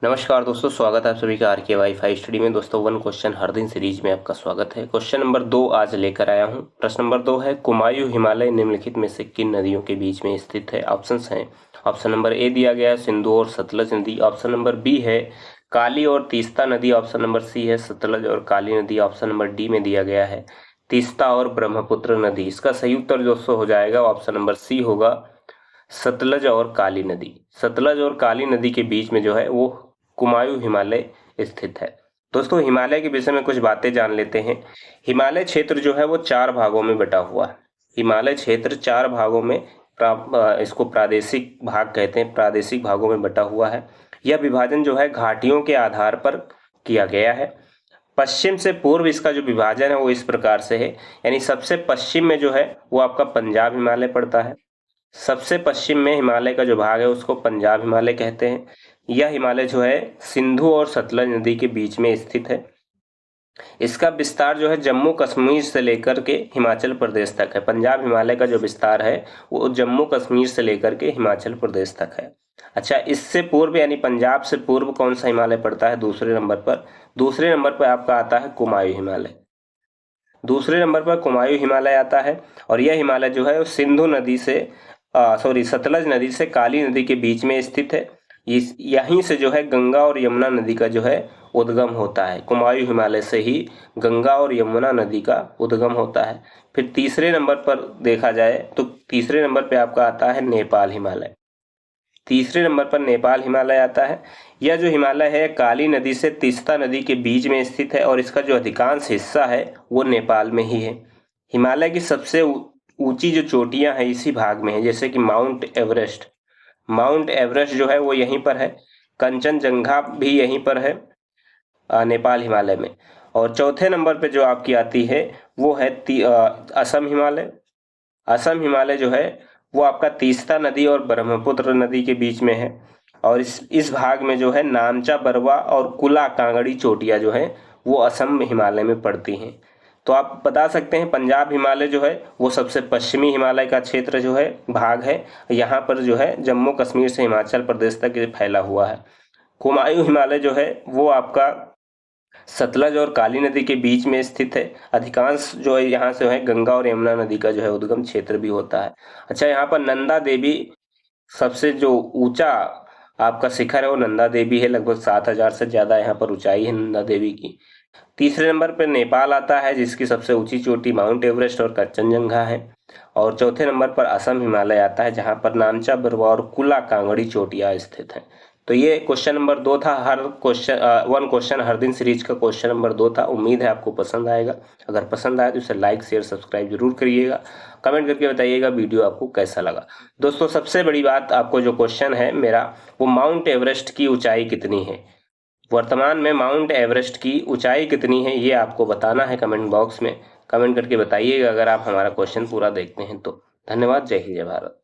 नमस्कार दोस्तों, स्वागत है आप सभी का आर के वाईफाई स्टडी में। दोस्तों, वन क्वेश्चन हर दिन सीरीज में आपका स्वागत है। क्वेश्चन नंबर 2 आज लेकर आया हूं। प्रश्न नंबर 2 है, कुमायूं हिमालय निम्नलिखित में से किन नदियों के बीच में स्थित है? ऑप्शंस हैं। ऑप्शन नंबर ए दिया गया है सिंधु और सतलज नदी। ऑप्शन नंबर बी है काली और तीस्ता नदी। ऑप्शन नंबर सी है सतलज और काली नदी। ऑप्शन नंबर डी में दिया गया है तीस्ता और ब्रह्मपुत्र नदी। इसका सही उत्तर दोस्तों हो जाएगा ऑप्शन नंबर सी होगा, सतलज और काली नदी। सतलज और काली नदी के बीच में जो है वो कुमायूं हिमालय स्थित है। दोस्तों, हिमालय के विषय में कुछ बातें जान लेते हैं। हिमालय क्षेत्र जो है वो 4 भागों में बटा हुआ है। हिमालय क्षेत्र 4 भागों में इसको प्रादेशिक भाग कहते हैं, प्रादेशिक भागों में बटा हुआ है। यह विभाजन जो है घाटियों के आधार पर किया गया है। पश्चिम से पूर्व इसका जो विभाजन है वो इस प्रकार से है, यानी सबसे पश्चिम में जो है वो आपका पंजाब हिमालय पड़ता है। सबसे पश्चिम में हिमालय का जो भाग है उसको पंजाब हिमालय कहते हैं। यह हिमालय जो है सिंधु और सतलज नदी के बीच में स्थित है। इसका विस्तार जो है जम्मू कश्मीर से लेकर के हिमाचल प्रदेश तक है। पंजाब हिमालय का जो विस्तार है वो जम्मू कश्मीर से लेकर के हिमाचल प्रदेश तक है। अच्छा, इससे पूर्व यानी पंजाब से पूर्व कौन सा हिमालय पड़ता है? दूसरे नंबर पर। दूसरे नंबर पर आपका आता है कुमायूं हिमालय। दूसरे नंबर पर कुमायूं हिमालय आता है और यह हिमालय जो है वो सिंधु नदी से सतलज नदी से काली नदी के बीच में स्थित है। यहीं से जो है गंगा और यमुना नदी का जो है उद्गम होता है। कुमायूं हिमालय से ही गंगा और यमुना नदी का उद्गम होता है। फिर तीसरे नंबर पर देखा जाए तो तीसरे नंबर पे आपका आता है नेपाल हिमालय। तीसरे नंबर पर नेपाल हिमालय आता है। यह जो हिमालय है काली नदी से तीस्ता नदी के बीच में स्थित है और इसका जो अधिकांश हिस्सा है वो नेपाल में ही है। हिमालय की सबसे ऊंची जो चोटियां हैं इसी भाग में है, जैसे कि माउंट एवरेस्ट। माउंट एवरेस्ट जो है वो यहीं पर है। कंचनजंगा भी यहीं पर है, नेपाल हिमालय में। और चौथे नंबर पे जो आपकी आती है वो है असम हिमालय। असम हिमालय जो है वो आपका तीस्ता नदी और ब्रह्मपुत्र नदी के बीच में है और इस भाग में जो है नामचा बरवा और कुला कांगड़ी चोटियां जो है वो असम हिमालय में पड़ती हैं। तो आप बता सकते हैं पंजाब हिमालय जो है वो सबसे पश्चिमी हिमालय का क्षेत्र जो है भाग है। यहाँ पर जो है जम्मू कश्मीर से हिमाचल प्रदेश तक ये फैला हुआ है। कुमायूं हिमालय जो है वो आपका सतलज और काली नदी के बीच में स्थित है। अधिकांश जो है यहाँ से है गंगा और यमुना नदी का जो है उद्गम क्षेत्र भी होता है। अच्छा, यहाँ पर नंदा देवी सबसे जो ऊंचा आपका शिखर है वो नंदा देवी है। लगभग 7,000 से ज्यादा यहाँ पर ऊंचाई है नंदा देवी की। तीसरे नंबर पर नेपाल आता है जिसकी सबसे ऊंची चोटी माउंट एवरेस्ट और कंचनजंगा है। और चौथे नंबर पर असम हिमालय आता है जहां पर नामचा बरवा और कुला कांगड़ी चोटियां स्थित हैं। तो ये क्वेश्चन नंबर 2 था। हर क्वेश्चन वन क्वेश्चन हर दिन सीरीज का क्वेश्चन नंबर 2 था। उम्मीद है आपको पसंद आएगा। अगर पसंद आए तो इसे लाइक शेयर सब्सक्राइब जरूर करिएगा। कमेंट करके बताइएगा वीडियो आपको कैसा लगा। दोस्तों, सबसे बड़ी बात, आपको जो क्वेश्चन है मेरा वो माउंट एवरेस्ट की ऊंचाई कितनी है, वर्तमान में माउंट एवरेस्ट की ऊंचाई कितनी है, ये आपको बताना है। कमेंट बॉक्स में कमेंट करके बताइएगा अगर आप हमारा क्वेश्चन पूरा देखते हैं तो। धन्यवाद। जय हिंद, जय भारत।